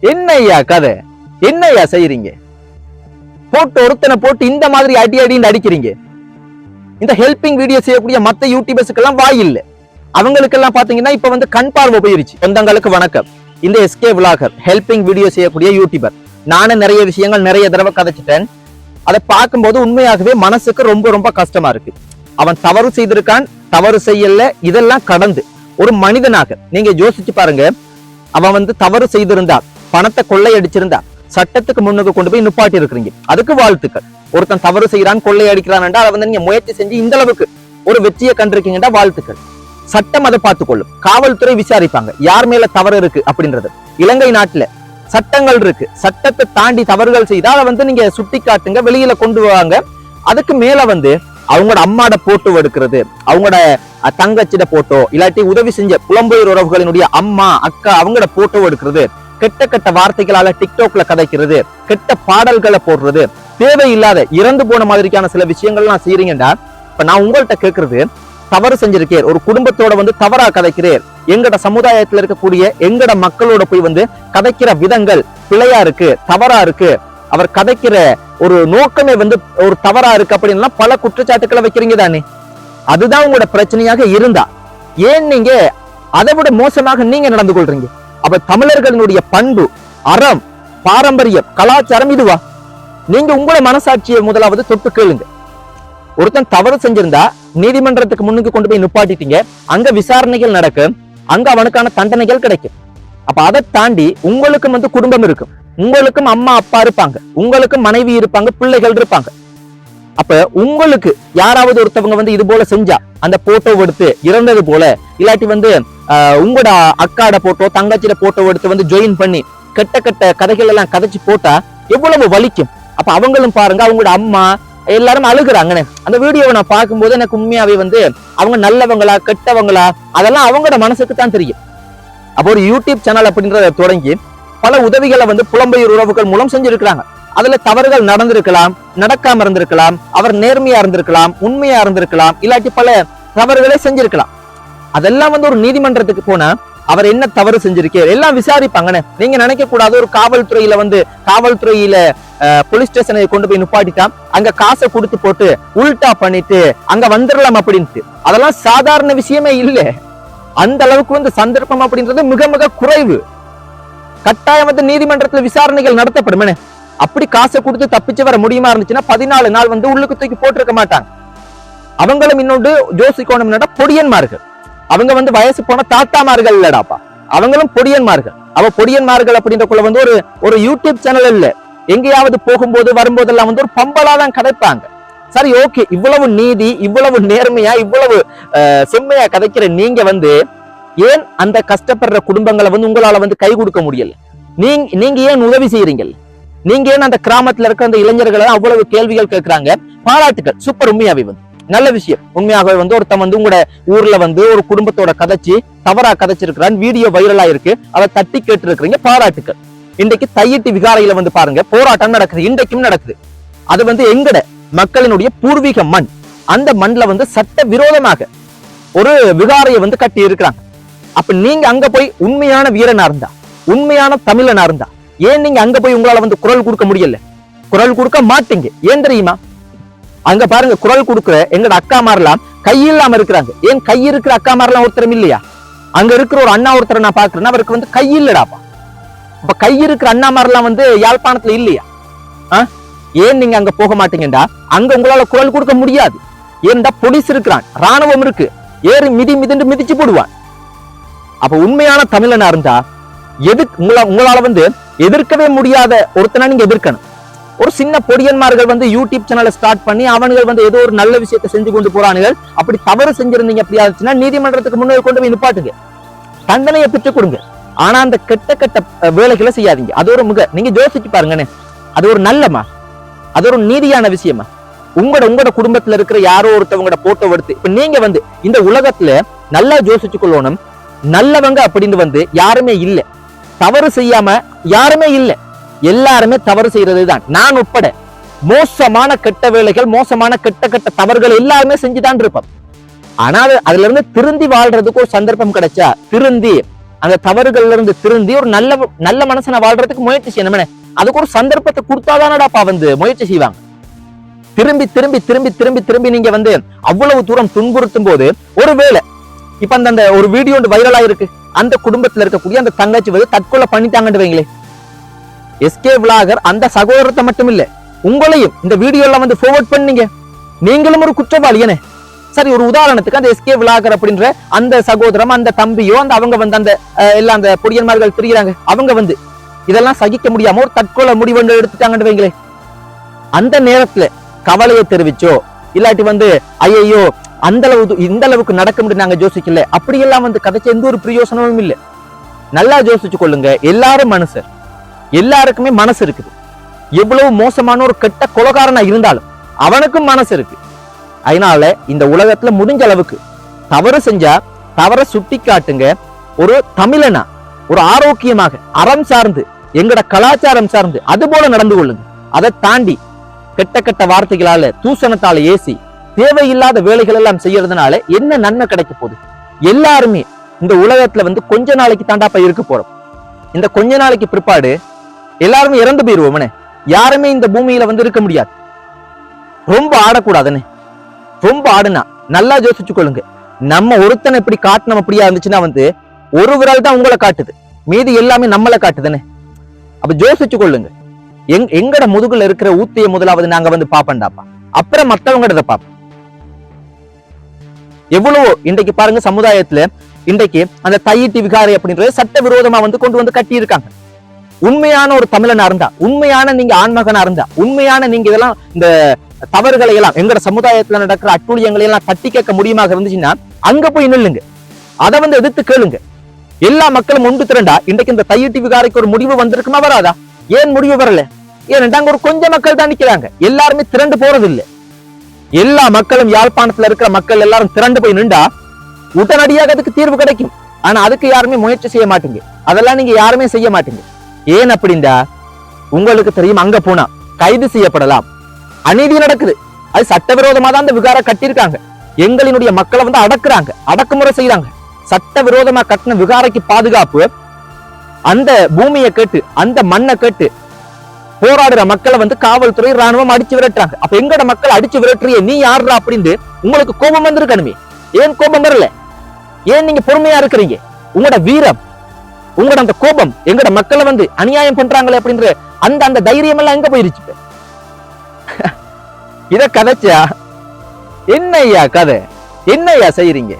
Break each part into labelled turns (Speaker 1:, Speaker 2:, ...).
Speaker 1: என்ன ஐயா கதை, என்ன ஐயா செய்யறீங்க? போட்டு ஒருத்தனை போட்டு இந்த மாதிரி அடி அடின்னு அடிக்கிறீங்க. இந்த ஹெல்பிங் வீடியோ செய்யக்கூடிய மத்த யூடியூபர்ஸுக்கெல்லாம் வாய் இல்லை. அவங்களுக்கெல்லாம் பாத்தீங்கன்னா இப்ப வந்து கண் பார்வை போயிருச்சு. சொந்தங்களுக்கு வணக்கம். இந்த எஸ்கே விலாகர் ஹெல்பிங் வீடியோ செய்யக்கூடிய யூடியூபர். நானும் நிறைய விஷயங்கள் நிறைய தடவை கதைச்சிட்டேன். அதை பார்க்கும்போது உண்மையாகவே மனசுக்கு ரொம்ப ரொம்ப கஷ்டமா இருக்கு. அவன் தவறு செய்திருக்கான், தவறு செய்யல, இதெல்லாம் கடந்து ஒரு மனிதனாக நீங்க யோசிச்சு பாருங்க. அவன் வந்து தவறு செய்திருந்தா, பணத்தை கொள்ளையடிச்சிருந்தா, சட்டத்துக்கு முன்னுக்கு கொண்டு போய் நிப்பாட்டி இருக்கிறீங்க, அதுக்கு வாழ்த்துக்கள். ஒருத்தன் தவறு செய்யறான், கொள்ளையடிக்கிறான், அதை வந்து நீங்க முயற்சி செஞ்சு இந்த அளவுக்கு ஒரு வெற்றியை கண்டிருக்கீங்கடா, வாழ்த்துக்கள். சட்டம் அதை பார்த்துக்கொள்ளும், காவல்துறை விசாரிப்பாங்க யார் மேல தவறு இருக்கு அப்படின்றது. இலங்கை நாட்டுல சட்டங்கள் இருக்கு, சட்டத்தை தாண்டி தவறுகள் செய்தா அதை வந்து நீங்க சுட்டி காட்டுங்க, வெளியில கொண்டு வாங்க. அதுக்கு மேல வந்து அவங்களோட அம்மாட போட்டோ எடுக்கிறது, அவங்களோட தங்கச்சிட போட்டோ, இல்லாட்டி உதவி செஞ்ச புலம்பெயர் உறவுகளினுடைய அம்மா அக்கா அவங்களோட போட்டோ எடுக்கிறது, கெட்ட கெட்ட வார்த்தைகளால டிக்டாக்ல கதைக்கிறது, கெட்ட பாடல்களை போடுறது, தேவையில்லாத இறந்து போன மாதிரிக்கான சில விஷயங்கள்லாம் செய்யறீங்கடா. இப்ப நான் உங்கள்கிட்ட கேட்கறது, தவறு செஞ்சிருக்கேன், ஒரு குடும்பத்தோட வந்து தவறா கதைக்கிறேன், எங்கட சமுதாயத்துல இருக்கக்கூடிய எங்கட மக்களோட போய் வந்து கதைக்கிற விதங்கள் பிழையா இருக்கு, தவறா இருக்கு, அவர் கதைக்கிற ஒரு நோக்கமே வந்து ஒரு தவறா இருக்கு அப்படின்னா பல குற்றச்சாட்டுக்களை வைக்கிறீங்க தானே. அதுதான் உங்களோட பிரச்சனையாக இருந்தா ஏன் நீங்க அதை விட மோசமாக நீங்க நடந்து கொள்றீங்க? அப்ப தமிழர்களுடைய பண்பு, அறம், பாரம்பரியம், கலாச்சாரம் இதுவா? நீங்க உங்களோட மனசாட்சியை முதலாவது தொட்டு கேளுங்க. ஒருத்தன் தவறு செஞ்சிருந்தா நீதிமன்றத்துக்கு முன்னுக்கு கொண்டு போய் நிப்பாட்டிட்டீங்க, அங்க விசாரணைகள் நடக்கும், அங்க அவனுக்கான தண்டனைகள் கிடைக்கும். அப்ப அதை தாண்டி உங்களுக்கும் வந்து குடும்பம் இருக்கும், உங்களுக்கும் அம்மா அப்பா இருப்பாங்க, உங்களுக்கும் மனைவி இருப்பாங்க, பிள்ளைகள் இருப்பாங்க. அப்ப உங்களுக்கு யாராவது ஒருத்தவங்க வந்து இது போல செஞ்சா அந்த போட்டோ எடுத்து இறந்தது போல, இல்லாட்டி வந்து உங்களோட அக்காட போட்டோ தங்கச்சிட போட்டோ எடுத்து வந்து ஜாயின் பண்ணி கெட்ட கெட்ட கதைகள் எல்லாம் கதைச்சு போட்டா எவ்வளவு வலிக்கும். அப்ப அவங்களும் பாருங்க, அவங்களோட அம்மா எல்லாரும் அழுகுறாங்கன்னு. அந்த வீடியோவை நான் பார்க்கும்போது எனக்கு உண்மையாவே வந்து அவங்க நல்லவங்களா கெட்டவங்களா அதெல்லாம் அவங்களோட மனசுக்கு தான் தெரியும். அப்போ ஒரு யூடியூப் சேனல் அப்படின்றத தொடங்கி பல உதவிகளை வந்து புலம்பெயர் உறவுகள் மூலம் செஞ்சிருக்கிறாங்க. அதுல தவறுகள் நடந்திருக்கலாம், நடக்காம இருந்திருக்கலாம், அவர் நேர்மையா இருந்திருக்கலாம், உண்மையா இருந்திருக்கலாம், இல்லாட்டி பல தவறுகளை செஞ்சிருக்கலாம். அதெல்லாம் வந்து ஒரு நீதிமன்றத்துக்கு போனா அவர் என்ன தவறு செஞ்சிருக்காரு எல்லாம் விசாரிப்பாங்கன்னு. நீங்க நினைக்க கூடாது ஒரு காவல்துறையில வந்து காவல்துறையில போலீஸ் ஸ்டேஷனை கொண்டு போய் நிப்பாட்டிட்டா அங்க காசை கொடுத்து போட்டு உல்டா பண்ணிட்டு அங்க வந்துடலாம் அப்படின்ட்டு. அதெல்லாம் சாதாரண விஷயமே இல்லை. அந்த அளவுக்கு வந்து சந்தர்ப்பம் அப்படின்றது மிக மிக குறைவு. கட்டாயம் வந்து நீதிமன்றத்துல விசாரணைகள் நடத்தப்படும். அப்படி காசை கொடுத்து தப்பிச்சு வர முடியுமா இருந்துச்சுன்னா 14 நாள் வந்து உள்ளுக்கு தூக்கி போட்டிருக்க மாட்டாங்க. அவங்களும் இன்னொன்று யோசிக்கணும், பொடியன்மார்கள். அவங்க வந்து வயசு போன தாத்தாமார்கள் இல்லடாப்பா, அவங்களும் பொடியன்மார்கள். அவ பொடியன்மார்கள் அப்படின்றக்குள்ள வந்து ஒரு யூடியூப் சேனல் இல்ல, எங்கேயாவது போகும்போது வரும்போதெல்லாம் வந்து ஒரு பம்பலாதான் கதைப்பாங்க. சரி, ஓகே, இவ்வளவு நீதி, இவ்வளவு நேர்மையா, இவ்வளவு செம்மையா கதைக்கிற நீங்க வந்து ஏன் அந்த கஷ்டப்படுற குடும்பங்களை வந்து உங்களால வந்து கை கொடுக்க முடியல? நீங்க ஏன் உதவி செய்யறீங்க? நீங்க ஏன் அந்த கிராமத்துல இருக்க அந்த இளைஞர்களை அவ்வளவு கேள்விகள் கேட்கிறாங்க? பாராட்டுகள், சூப்பர், உண்மையாவே வந்து நல்ல விஷயம். உண்மையாகவே வந்து ஒருத்தன் வந்து உங்களோட ஊர்ல வந்து ஒரு குடும்பத்தோட கதைச்சு தவறா கதைச்சிருக்கிறான், வீடியோ வைரலா இருக்கு, அதை தட்டி கேட்டு இருக்கிறீங்க, பாராட்டுகள். இன்றைக்கு தையிட்டி விகாரையில வந்து பாருங்க போராட்டம் நடக்குது, இன்றைக்கும் நடக்குது. அது வந்து எங்கட மக்களினுடைய பூர்வீக மண். அந்த மண்ல வந்து சட்ட விரோதமாக ஒரு விகாரையை வந்து கட்டி இருக்கிறாங்க. அப்ப நீங்க அங்க போய் உண்மையான வீரனா இருந்தா, உண்மையான தமிழனா இருந்தா ஏன் நீங்க அங்க போய் உங்களால வந்து குரல் கொடுக்க முடியல? குரல் கொடுக்க மாட்டீங்க. ஏன் தெரியுமா? அங்க பாருங்க, குரல் கொடுக்குற எங்கட அக்கா மாரெல்லாம் கை இல்லாம இருக்கிறாங்க. ஏன் கை இருக்கிற அக்கா மாரெல்லாம் ஒருத்தரும் இல்லையா? அங்க இருக்கிற ஒரு அண்ணா ஒருத்தரை நான் பாக்குறேன்னா அவருக்கு வந்து கை இல்லடாப்பா. அப்ப கை இருக்கிற அண்ணா மாரெல்லாம் வந்து யாழ்ப்பாணத்துல இல்லையா? ஏன் நீங்க அங்க போக மாட்டீங்கடா? அங்க உங்களால குரல் கொடுக்க முடியாது. ஏன்டா போலீஸ் இருக்கிறான், ராணுவம் இருக்கு, ஏறி மிதிண்டு மிதிச்சு போடுவான். அப்ப உண்மையான தமிழனா இருந்தா உங்களால வந்து எதிர்க்கவே முடியாத ஒருத்தனா நீங்க எதிர்க்கணும். ஒரு சின்ன பொடியன்மார்கள் வந்து யூடியூப் சேனலை ஸ்டார்ட் பண்ணி அவனுகள் வந்து ஏதோ ஒரு நல்ல விஷயத்தை செஞ்சு கொண்டு போறானுகள். அப்படி தவறு செஞ்சிருந்தீங்க அப்படி ஆச்சுன்னா நீதிமன்றத்துக்கு முன்னாடி கொண்டு போய் நிப்பாட்டுங்க, தண்டனையை பெற்றுக் கொடுங்க. ஆனா அந்த கெட்ட கெட்ட வேலைகளை செய்யாதீங்க. அது ஒரு நீங்க யோசிச்சு பாருங்கன்னு, அது ஒரு நல்லமா, அது ஒரு நீதியான விஷயமா? உங்களோட குடும்பத்துல இருக்கிற யாரோ ஒருத்தவங்களோட போட்டோ எடுத்து இப்ப நீங்க வந்து இந்த உலகத்துல நல்லா யோசிச்சு கொள்ளணும். நல்லவங்க அப்படின்னு வந்து யாருமே இல்லை, தவறு செய்யாம யாருமே இல்லை, எல்லாருமே தவறு செய்யறதுதான். நான் உட்பட மோசமான கெட்ட வேலைகள், மோசமான கெட்ட கெட்ட தவறுகள் எல்லாருமே செஞ்சுதான் இருப்போம். ஆனா அதுல இருந்து திருந்தி வாழ்றதுக்கு ஒரு சந்தர்ப்பம் கிடைச்சா திருந்தி அந்த தவறுகள்ல இருந்து திருந்தி ஒரு நல்ல மனுஷனை வாழ்றதுக்கு முயற்சி செய்யணும். அதுக்கு ஒரு சந்தர்ப்பத்தை கொடுத்தாதானடாப்பா வந்து முயற்சி செய்வாங்க. திரும்பி திரும்பி திரும்பி திரும்பி திரும்பி நீங்க வந்து அவ்வளவு தூரம் துன்புறுத்தும் போது, ஒருவேளை இப்ப அந்த ஒரு வீடியோ வைரலா இருக்கு, அந்த குடும்பத்துல இருக்கக்கூடிய அந்த தங்கச்சி வந்து தற்கொலை பண்ணிட்டாங்கன்னு வைங்களே. எஸ்கே விளாகர் அந்த சகோதரத்தை மட்டும் இல்ல, உங்களையும் இந்த வீடியோ எல்லாம் வந்து ஃபார்வர்ட் பண்ணீங்க, நீங்களும் ஒரு குற்றவாளி. என்ன சரி, ஒரு உதாரணத்துக்கு அந்த எஸ்கே விளாகர் அப்படின்ற அந்த சகோதரம், அந்த தம்பியோ, அந்த அவங்க வந்து அந்த எல்லாம் அந்த பொடியன்மார்கள் தெரியுறாங்க, அவங்க வந்து இதெல்லாம் சகிக்க முடியாம ஒரு தற்கொலை முடிவு எடுத்துட்டாங்கன்னு வைங்களே. அந்த நேரத்துல கவலையை தெரிவிச்சோ இல்லாட்டி வந்து ஐயோ அந்த அளவு இந்த அளவுக்கு நடக்க முடியும் நாங்க யோசிக்கல அப்படியெல்லாம் வந்து கதைச்ச எந்த ஒரு பிரயோசனமும் இல்லை. நல்லா யோசிச்சு கொள்ளுங்க. எல்லாரும் மனுஷர், எல்லாருக்குமே மனசு இருக்குது. எவ்வளவு மோசமான ஒரு கெட்ட கொலைகாரனா இருந்தாலும் அவனுக்கும் மனசு இருக்கு. அதனால இந்த உலகத்துல முடிஞ்ச அளவுக்கு தவறு செஞ்சா தவற சுட்டி காட்டுங்க. ஒரு தமிழனா ஒரு ஆரோக்கியமாக அறம் சார்ந்து எங்கட கலாச்சாரம் சார்ந்து அது போல நடந்து கொள்ளுங்க. அதை தாண்டி கெட்ட கெட்ட வார்த்தைகளால தூசணத்தால ஏசி தேவையில்லாத வேலைகள் எல்லாம் செய்யறதுனால என்ன நன்மை கிடைக்க போகுது? எல்லாருமே இந்த உலகத்துல வந்து கொஞ்ச நாளைக்கு தாண்டாப்பா இருக்க போறோம். இந்த கொஞ்ச நாளைக்கு பிற்பாடு எல்லாருமே இறந்து போயிருவோம். யாருமே இந்த பூமியில வந்து இருக்க முடியாது. ரொம்ப ஆடக்கூடாதுன்னு, ரொம்ப ஆடுனா நல்லா யோசிச்சு கொள்ளுங்க. நம்ம ஒருத்தனை இப்படி காட்டணும் அப்படியா இருந்துச்சுன்னா வந்து ஒரு விரல் தான் உங்களை காட்டுது, மீதி எல்லாமே நம்மளை காட்டுதுன்னு. அப்ப யோசிச்சு கொள்ளுங்க. எங்கட முதுகுல இருக்கிற ஊத்திய முதலாவது நாங்க வந்து பாப்பண்டாப்பா, அப்புறம் மத்தவங்கட பாப்போம். எவ்வளவோ இன்றைக்கு பாருங்க சமுதாயத்துல இன்றைக்கு அந்த தையிட்டி விகாரை அப்படின்றது சட்ட விரோதமா வந்து கொண்டு வந்து கட்டி இருக்காங்க. உண்மையான ஒரு தமிழனா இருந்தா, உண்மையான நீங்க ஆண்மகனா இருந்தா, உண்மையான நீங்க இதெல்லாம் இந்த தவறுகளை எல்லாம் எங்கட சமுதாயத்துல நடக்கிற அட்டூழியங்களை எல்லாம் தட்டி கேட்க முடியுமாக இருந்துச்சுன்னா அங்க போய் நில்லுங்க, அதை வந்து எதிர்த்து கேளுங்க. எல்லா மக்களும் ஒன்று திரண்டா இன்றைக்கு இந்த தையிட்டி விகாரைக்கு ஒரு முடிவு வந்திருக்குமா? வராதா? ஏன் முடிவு வரல? ஏன்னா அங்க ஒரு கொஞ்சம் மக்கள் தான் நிக்கிறாங்க, எல்லாருமே திரண்டு போறது இல்லை. எல்லா மக்களும் யாழ்ப்பாணத்துல இருக்கிற மக்கள் எல்லாரும் திரண்டு போய் நின்றா உடனடியாக அதுக்கு தீர்வு கிடைக்கும். ஆனா அதுக்கு யாருமே முயற்சி செய்ய மாட்டீங்க, அதெல்லாம் நீங்க யாருமே செய்ய மாட்டீங்க. ஏன் அப்படின்டா உங்களுக்கு தெரியும், அங்க போனா கைது செய்யப்படலாம், அநீதி நடக்குது, அது சட்டவிரோதமா தான் அந்த விகார கட்டியிருக்காங்க. எங்களினுடைய மக்களை வந்து அடக்குறாங்க, அடக்குமுறை செய்யறாங்க. சட்டவிரோதமா கட்டின விகாரைக்கு பாதுகாப்பு அந்த பூமியை கேட்டு அந்த மண்ணை கேட்டு போராடுற மக்களை வந்து காவல்துறை ராணுவம் அடிச்சு விரட்டுறாங்க. அப்ப எங்கட மக்கள் அடிச்சு விரட்டுறிய நீ யாருடா அப்படின்னு உங்களுக்கு கோபம் வந்திருக்கணுமே. ஏன் கோபம் வரல? ஏன் நீங்க பொறுமையா இருக்கிறீங்க? உங்களோட வீரம், உங்களோட அந்த கோபம் எங்கட மக்களை வந்து அநியாயம் பண்றாங்களே அப்படின்ற அந்த அந்த தைரியம் எல்லாம் எங்க போயிருச்சு? இத கதைச்சா என்னையா கதை? என்னையா செய்யறீங்க?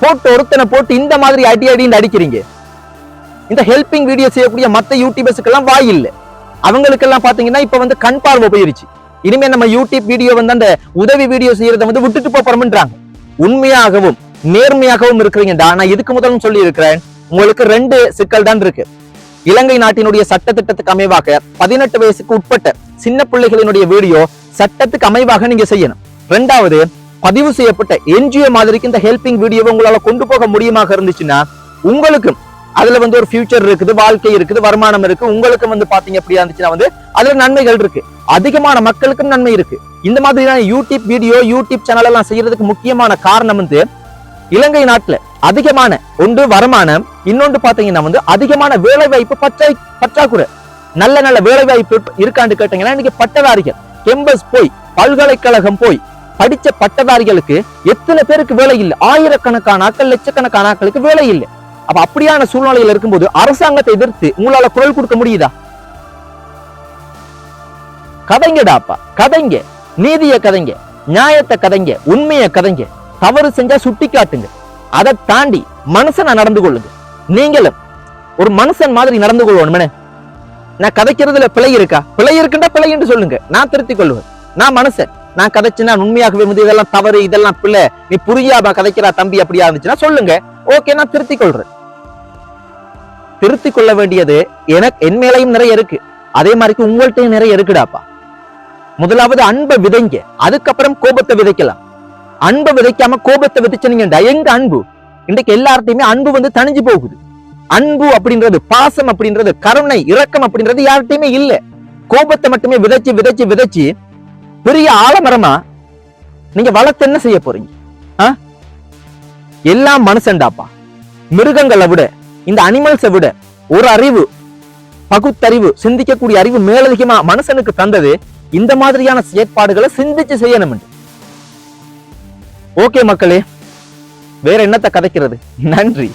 Speaker 1: போட்டு ஒருத்தனை போட்டு இந்த மாதிரி அடி அடின்னு அடிக்கிறீங்க. இந்த ஹெல்பிங் வீடியோ செய்யக்கூடிய மத்த யூடியூபர்ஸுக்கு எல்லாம் வாய் இல்லை. அவங்களுக்கு எல்லாம் பாத்தீங்கன்னா இப்ப வந்து கண் பார்வை போயிருச்சு. இனிமே நம்ம யூடியூப் வீடியோ வந்து அந்த உதவி வீடியோ செய்யறதை வந்து விட்டுட்டு போறோம்ன்றாங்க. உண்மையாகவும் நேர்மையாகவும் இருக்கிறீங்கடா. நான் இதுக்கு முதலும் சொல்லி இருக்கிறேன், உங்களுக்கு 2 சிக்கல் தான் இருக்கு. இலங்கை நாட்டினுடைய சட்ட திட்டத்துக்கு அமைவாக 18 வயசுக்கு உட்பட்ட சின்ன பிள்ளைகளினுடைய வீடியோ சட்டத்துக்கு அமைவாக நீங்க செய்யணும். 2வது, பதிவு செய்யப்பட்ட என்ஜிஓ மாதிரிக்கு இந்த ஹெல்பிங் வீடியோவை உங்களால கொண்டு போக முடியுமாக இருந்துச்சுன்னா உங்களுக்கும் அதுல வந்து ஒரு ஃபியூச்சர் இருக்குது, வாழ்க்கை இருக்குது, வருமானம் இருக்கு. உங்களுக்கு வந்து பாத்தீங்க அப்படியா இருந்துச்சுன்னா வந்து அதுல நன்மைகள் இருக்கு, அதிகமான மக்களுக்கும் நன்மை இருக்கு. இந்த மாதிரியான யூடியூப் வீடியோ யூடியூப் சேனல் எல்லாம் செய்யறதுக்கு முக்கியமான காரணம் வந்து இலங்கை நாட்டுல அதிகமான ஒன்று வருமானம், இன்னொன்று பாத்தீங்கன்னா வந்து அதிகமான வேலை வாய்ப்பு பற்றாக்குறை. நல்ல நல்ல வேலை வாய்ப்பு இருக்கான்னு கேட்டீங்கன்னா இன்னைக்கு பட்டதாரிகள் கேம்பஸ் போய் பல்கலைக்கழகம் போய் படிச்ச பட்டதாரிகளுக்கு எத்தனை பேருக்கு வேலை இல்லை? ஆயிரக்கணக்கான ஆட்கள், லட்சக்கணக்கான ஆட்களுக்கு வேலை இல்லை. அப்ப அப்படியான சூழ்நிலையில் இருக்கும்போது அரசாங்கத்தை எதிர்த்து உங்களால குரல் கொடுக்க முடியுதா? கதைங்கடாப்பா, கதைங்க, நீதிய கதைங்க, நியாயத்தை கதைங்க, உண்மையை கதைங்க. தவறு செஞ்சா சுட்டி காட்டுங்க. அதை தாண்டி மனுஷனா நடந்து கொள்ளுங்க. நீங்களும் ஒரு மனுஷன் மாதிரி நடந்து கொள்வோம். நான் கதைக்கிறதுல பிழை இருக்கா? பிழை இருக்குண்டா பிழை என்று சொல்லுங்க, நான் திருத்திக் கொள்வேன். நான் மனுஷன், நான் கதைச்சுன்னா உண்மையாகவே வந்து இதெல்லாம் தவறு, இதெல்லாம் பிள்ளை, நீ புரியாம கதைக்கிறா தம்பி அப்படியா இருந்துச்சுன்னா சொல்லுங்க, ஓகே, நான் திருத்திக் கொள்றேன். திருத்திக் கொள்ள வேண்டியது எனக்கு என் மேலையும் நிறைய இருக்கு, அதே மாதிரி உங்கள்கிட்டயும் நிறைய இருக்குடாப்பா. முதலாவது அன்பை விதைங்க, அதுக்கப்புறம் கோபத்தை விதைக்கலாம். அன்பை விதைக்காம கோபத்தை விதைச்சீங்கடா எங்க அன்பு? இன்றைக்கு எல்லார்ட்டையுமே அன்பு வந்து தணிஞ்சு போகுது. அன்பு அப்படின்றது, பாசம் அப்படின்றது, கருணை, இரக்கம் அப்படின்றது யார்கிட்டயுமே இல்ல. கோபத்தை மட்டுமே விதைச்சு விதைச்சு விதைச்சு பெரிய ஆலமரமா நீங்க வளர்த்து என்ன செய்ய போறீங்க? எல்லாம் மனுஷன்டாப்பா, மிருகங்களை விட இந்த அனிமல்ஸை விட ஒரு அறிவு, பகுத்தறிவு, சிந்திக்கக்கூடிய அறிவு மேலதிகமா மனுஷனுக்கு தந்தது இந்த மாதிரியான செயற்பாடுகளை சிந்திச்சு செய்யணும். ஓகே மக்களே, வேற என்னத்தை கதைக்கிறது. நன்றி.